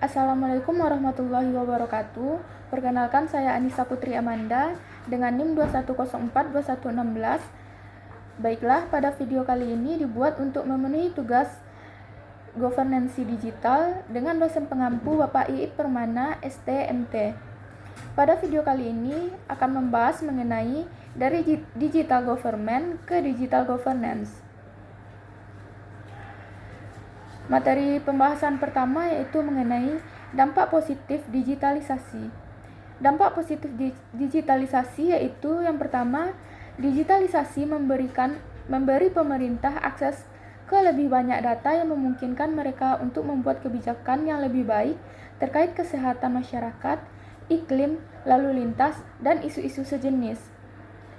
Assalamualaikum warahmatullahi wabarakatuh. Perkenalkan, saya Anissa Putri Amanda dengan NIM 21042116. Baiklah, pada video kali ini dibuat untuk memenuhi tugas governance digital dengan dosen pengampu Bapak Iip Permana, STMT. Pada video kali ini akan membahas mengenai dari digital government ke digital governance. Materi pembahasan pertama yaitu mengenai dampak positif digitalisasi. Dampak positif digitalisasi yaitu yang pertama, digitalisasi memberi pemerintah akses ke lebih banyak data yang memungkinkan mereka untuk membuat kebijakan yang lebih baik terkait kesehatan masyarakat, iklim, lalu lintas, dan isu-isu sejenis.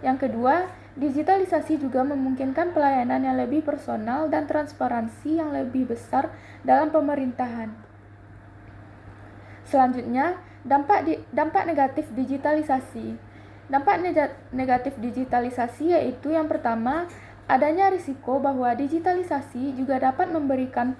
Yang kedua, digitalisasi juga memungkinkan pelayanan yang lebih personal dan transparansi yang lebih besar dalam pemerintahan. Selanjutnya, dampak negatif digitalisasi. Dampak negatif digitalisasi yaitu yang pertama, adanya risiko bahwa digitalisasi juga dapat memberikan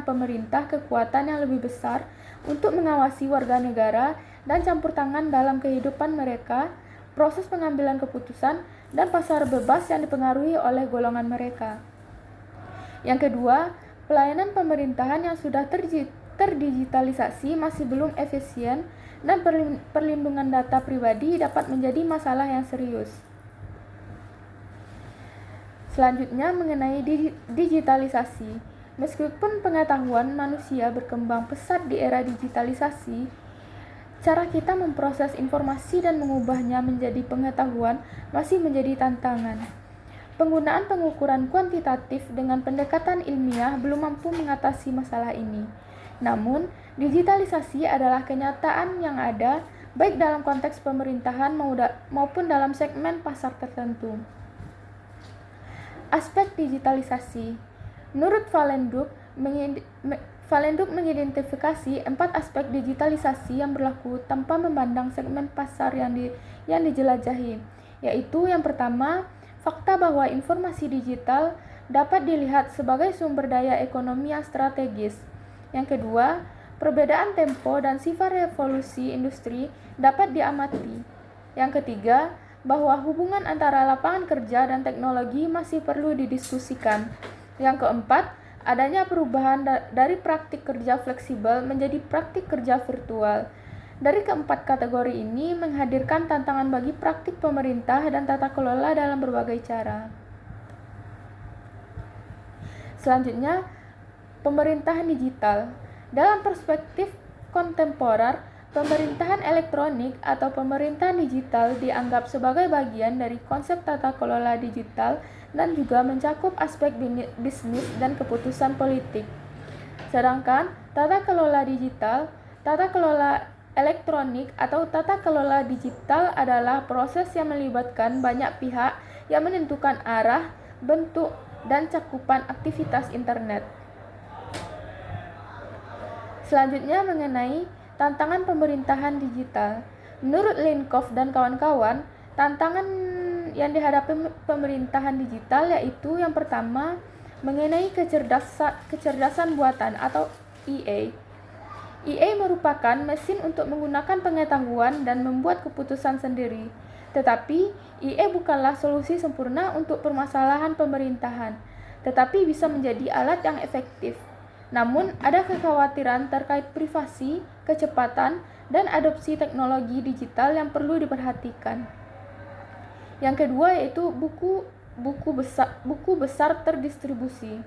pemerintah kekuatan yang lebih besar untuk mengawasi warga negara dan campur tangan dalam kehidupan mereka, proses pengambilan keputusan, dan pasar bebas yang dipengaruhi oleh golongan mereka. Yang kedua, pelayanan pemerintahan yang sudah terdigitalisasi masih belum efisien dan perlindungan data pribadi dapat menjadi masalah yang serius. Selanjutnya mengenai digitalisasi. Meskipun pengetahuan manusia berkembang pesat di era digitalisasi, cara kita memproses informasi dan mengubahnya menjadi pengetahuan masih menjadi tantangan. Penggunaan pengukuran kuantitatif dengan pendekatan ilmiah belum mampu mengatasi masalah ini. Namun, digitalisasi adalah kenyataan yang ada baik dalam konteks pemerintahan maupun dalam segmen pasar tertentu. Aspek digitalisasi. Menurut Valenduk mengidentifikasi 4 aspek digitalisasi yang berlaku tanpa memandang segmen pasar yang dijelajahi, yaitu yang pertama, fakta bahwa informasi digital dapat dilihat sebagai sumber daya ekonomi yang strategis. Yang kedua, perbedaan tempo dan sifat revolusi industri dapat diamati. Yang ketiga, bahwa hubungan antara lapangan kerja dan teknologi masih perlu didiskusikan. Yang keempat, adanya perubahan dari praktik kerja fleksibel menjadi praktik kerja virtual. Dari keempat kategori ini menghadirkan tantangan bagi praktik pemerintah dan tata kelola dalam berbagai cara. Selanjutnya, pemerintahan digital. Dalam perspektif kontemporer, pemerintahan elektronik atau pemerintahan digital dianggap sebagai bagian dari konsep tata kelola digital dan juga mencakup aspek bisnis dan keputusan politik. Sedangkan tata kelola digital, tata kelola elektronik atau tata kelola digital adalah proses yang melibatkan banyak pihak yang menentukan arah, bentuk, dan cakupan aktivitas internet. Selanjutnya mengenai tantangan pemerintahan digital. Menurut Linkoff dan kawan-kawan, tantangan yang dihadapi pemerintahan digital yaitu yang pertama, mengenai kecerdasan buatan atau EA. EA merupakan mesin untuk menggunakan pengetahuan dan membuat keputusan sendiri. Tetapi, EA bukanlah solusi sempurna untuk permasalahan pemerintahan, tetapi bisa menjadi alat yang efektif. Namun, ada kekhawatiran terkait privasi, kecepatan, dan adopsi teknologi digital yang perlu diperhatikan. Yang kedua yaitu buku besar terdistribusi.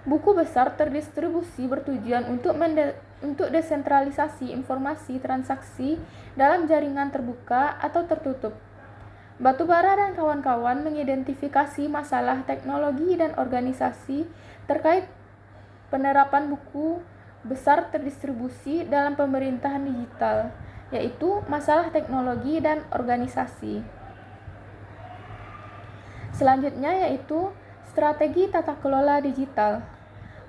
Buku besar terdistribusi bertujuan untuk desentralisasi informasi transaksi dalam jaringan terbuka atau tertutup. Batubara dan kawan-kawan mengidentifikasi masalah teknologi dan organisasi terkait penerapan buku besar terdistribusi dalam pemerintahan digital, yaitu masalah teknologi dan organisasi. Selanjutnya yaitu strategi tata kelola digital.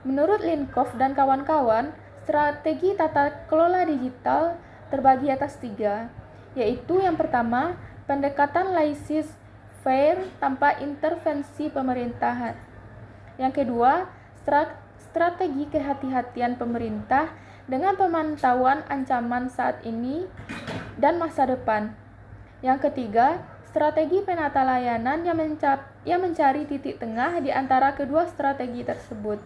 Menurut Linkoff dan kawan-kawan, strategi tata kelola digital terbagi atas 3, yaitu yang pertama, pendekatan laissez-faire tanpa intervensi pemerintahan. Yang kedua, strategi kehati-hatian pemerintah dengan pemantauan ancaman saat ini dan masa depan. Yang ketiga, strategi penata layanan yang mencari titik tengah di antara kedua strategi tersebut.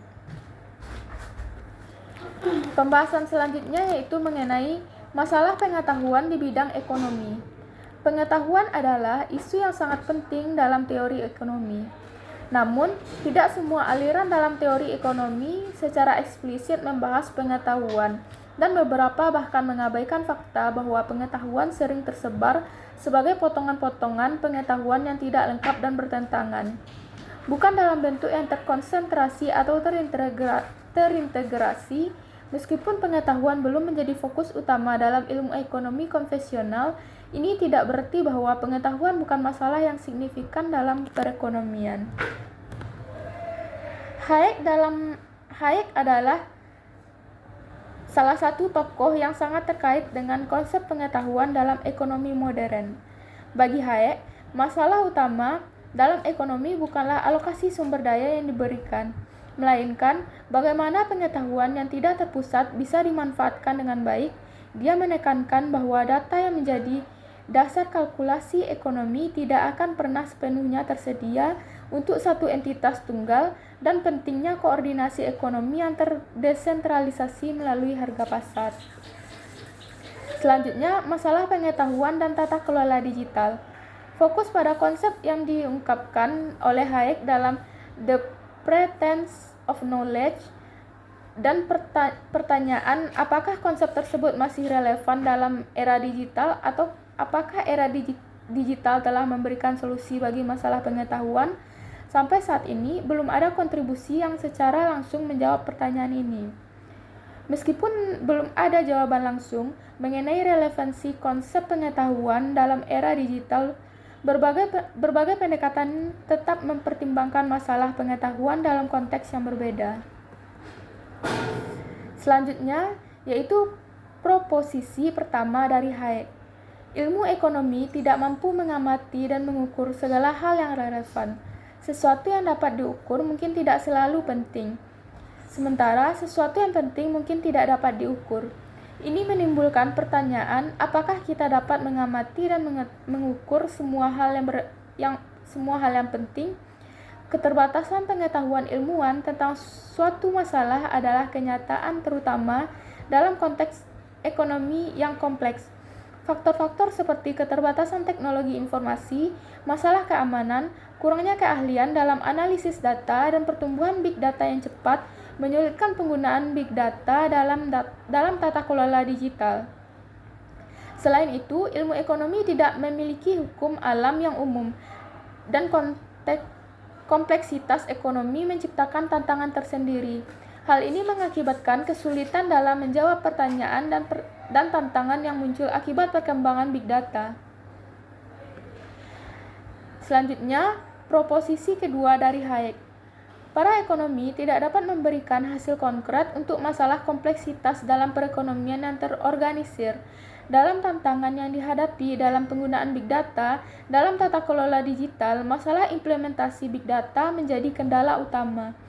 Pembahasan selanjutnya yaitu mengenai masalah pengetahuan di bidang ekonomi. Pengetahuan adalah isu yang sangat penting dalam teori ekonomi. Namun, tidak semua aliran dalam teori ekonomi secara eksplisit membahas pengetahuan, dan beberapa bahkan mengabaikan fakta bahwa pengetahuan sering tersebar sebagai potongan-potongan pengetahuan yang tidak lengkap dan bertentangan. Bukan dalam bentuk yang terkonsentrasi atau terintegrasi, meskipun pengetahuan belum menjadi fokus utama dalam ilmu ekonomi konvensional, ini tidak berarti bahwa pengetahuan bukan masalah yang signifikan dalam perekonomian. Hayek adalah salah satu tokoh yang sangat terkait dengan konsep pengetahuan dalam ekonomi modern. Bagi Hayek, masalah utama dalam ekonomi bukanlah alokasi sumber daya yang diberikan, melainkan bagaimana pengetahuan yang tidak terpusat bisa dimanfaatkan dengan baik. Dia menekankan bahwa data yang menjadi dasar kalkulasi ekonomi tidak akan pernah sepenuhnya tersedia untuk satu entitas tunggal, dan pentingnya koordinasi ekonomi yang terdesentralisasi melalui harga pasar. Selanjutnya, masalah pengetahuan dan tata kelola digital. Fokus pada konsep yang diungkapkan oleh Hayek dalam The Pretense of Knowledge, dan pertanyaan apakah konsep tersebut masih relevan dalam era digital atau apakah era digital telah memberikan solusi bagi masalah pengetahuan. Sampai saat ini, belum ada kontribusi yang secara langsung menjawab pertanyaan ini. Meskipun belum ada jawaban langsung mengenai relevansi konsep pengetahuan dalam era digital, berbagai pendekatan tetap mempertimbangkan masalah pengetahuan dalam konteks yang berbeda. Selanjutnya, yaitu proposisi pertama dari Hayek. Ilmu ekonomi tidak mampu mengamati dan mengukur segala hal yang relevan. Sesuatu yang dapat diukur mungkin tidak selalu penting, sementara sesuatu yang penting mungkin tidak dapat diukur. Ini menimbulkan pertanyaan, apakah kita dapat mengamati dan mengukur semua hal yang penting? Keterbatasan pengetahuan ilmuwan tentang suatu masalah adalah kenyataan, terutama dalam konteks ekonomi yang kompleks. Faktor-faktor seperti keterbatasan teknologi informasi, masalah keamanan, kurangnya keahlian dalam analisis data, dan pertumbuhan big data yang cepat menyulitkan penggunaan big data dalam tata kelola digital. Selain itu, ilmu ekonomi tidak memiliki hukum alam yang umum, dan kompleksitas ekonomi menciptakan tantangan tersendiri. Hal ini mengakibatkan kesulitan dalam menjawab pertanyaan dan tantangan yang muncul akibat perkembangan big data. Selanjutnya, proposisi kedua dari Hayek. Para ekonomi tidak dapat memberikan hasil konkret untuk masalah kompleksitas dalam perekonomian yang terorganisir. Dalam tantangan yang dihadapi dalam penggunaan big data, dalam tata kelola digital, masalah implementasi big data menjadi kendala utama.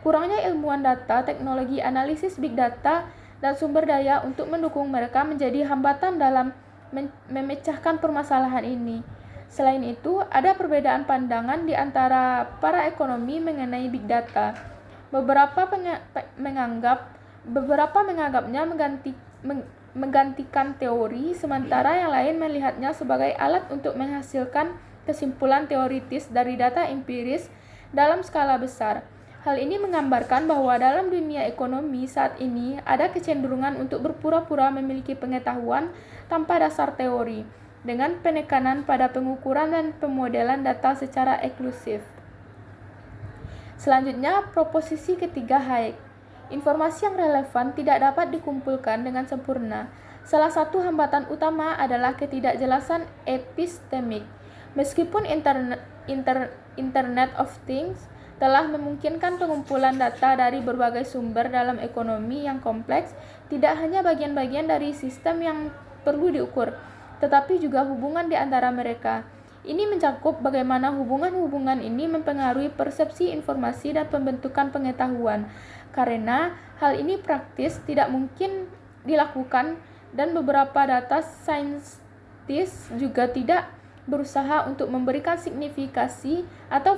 Kurangnya ilmuwan data, teknologi analisis big data, dan sumber daya untuk mendukung mereka menjadi hambatan dalam memecahkan permasalahan ini. Selain itu, ada perbedaan pandangan di antara para ekonomi mengenai big data. Beberapa menganggapnya menggantikan teori, sementara yang lain melihatnya sebagai alat untuk menghasilkan kesimpulan teoritis dari data empiris dalam skala besar. Hal ini menggambarkan bahwa dalam dunia ekonomi saat ini ada kecenderungan untuk berpura-pura memiliki pengetahuan tanpa dasar teori, dengan penekanan pada pengukuran dan pemodelan data secara eksklusif. Selanjutnya, proposisi ketiga Hayek. Informasi yang relevan tidak dapat dikumpulkan dengan sempurna. Salah satu hambatan utama adalah ketidakjelasan epistemik. Meskipun Internet of Things telah memungkinkan pengumpulan data dari berbagai sumber dalam ekonomi yang kompleks, tidak hanya bagian-bagian dari sistem yang perlu diukur, tetapi juga hubungan di antara mereka. Ini mencakup bagaimana hubungan-hubungan ini mempengaruhi persepsi informasi dan pembentukan pengetahuan. Karena hal ini praktis tidak mungkin dilakukan dan beberapa data saintis juga tidak berusaha untuk memberikan signifikasi atau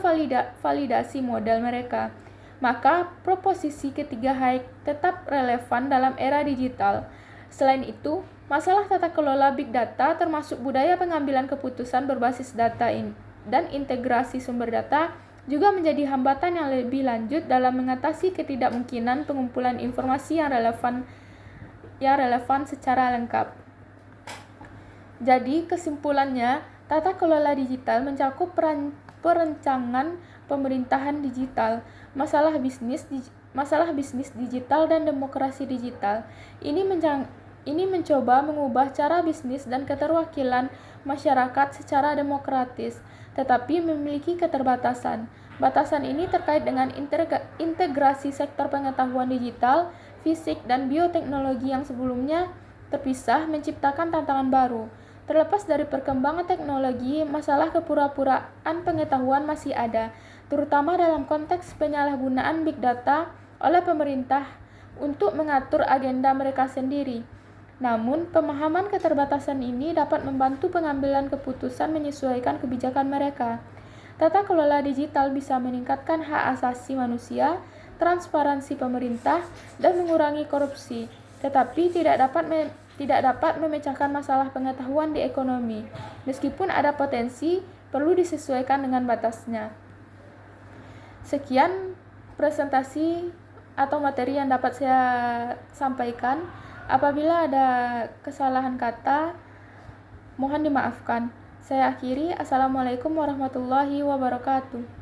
validasi model mereka. Maka proposisi ketiga Hayek tetap relevan dalam era digital. Selain itu, masalah tata kelola big data termasuk budaya pengambilan keputusan berbasis data dan integrasi sumber data juga menjadi hambatan yang lebih lanjut dalam mengatasi ketidakmungkinan pengumpulan informasi yang relevan secara lengkap. Jadi, kesimpulannya, tata kelola digital mencakup perencanaan pemerintahan digital, masalah bisnis digital dan demokrasi digital. Ini mencoba mengubah cara bisnis dan keterwakilan masyarakat secara demokratis, tetapi memiliki keterbatasan. Batasan ini terkait dengan integrasi sektor pengetahuan digital, fisik, dan bioteknologi yang sebelumnya terpisah menciptakan tantangan baru. Terlepas dari perkembangan teknologi, masalah kepura-puraan pengetahuan masih ada, terutama dalam konteks penyalahgunaan big data oleh pemerintah untuk mengatur agenda mereka sendiri. Namun, pemahaman keterbatasan ini dapat membantu pengambilan keputusan menyesuaikan kebijakan mereka. Tata kelola digital bisa meningkatkan hak asasi manusia, transparansi pemerintah, dan mengurangi korupsi, tetapi tidak dapat memecahkan masalah pengetahuan di ekonomi. Meskipun ada potensi, perlu disesuaikan dengan batasnya. Sekian presentasi atau materi yang dapat saya sampaikan. Apabila ada kesalahan kata, mohon dimaafkan. Saya akhiri. Assalamualaikum warahmatullahi wabarakatuh.